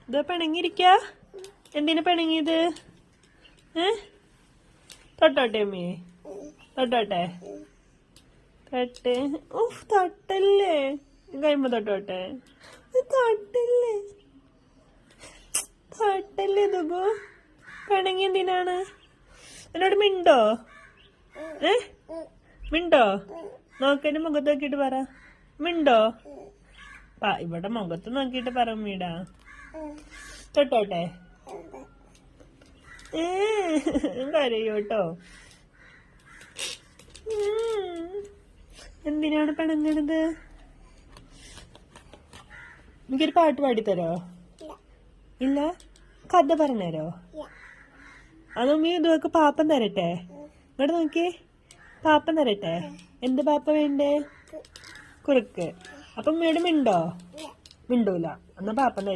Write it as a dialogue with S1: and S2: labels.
S1: ഇത് പിണങ്ങിയിരിക്ക. എന്തിനാ പിണങ്ങിയത്? തൊട്ടോട്ടെ അമ്മേ, തൊട്ടോട്ടെ. തൊട്ട്. ഉഫ്, തൊട്ടല്ലേ. കഴിയുമ്പോ തൊട്ടോട്ടെ. തൊട്ടല്ലേ, തൊട്ടല്ലേ. ദുബു പിണങ്ങി എന്തിനാണ്? എന്നോട് മിണ്ടോ? മിണ്ടോ? നോക്കന്റെ മുഖത്ത് നോക്കിട്ട് പറ. മിണ്ടോ? ഇവിടെ മുഖത്ത് നോക്കിട്ട് പറ മീടാ. തൊട്ടോട്ടെ. കരയോട്ടോ. എന്തിനാണ് പിണങ്ങണത്? എനിക്കൊരു പാട്ട് പാടിത്തരോ? ഇല്ല. കഥ പറഞ്ഞരോ? അതൊമ്മീ ഇതൊക്കെ പാപ്പം തരട്ടെ? ഇങ്ങോട്ട് നോക്കിയേ, പാപ്പം തരട്ടെ. എന്ത് പാപ്പ വേണ്ടേ? കുറുക്ക്. അപ്പം ഉമ്മയോട് മിണ്ടോ? മിണ്ടൂല. എന്നാ പാപ്പം തരും.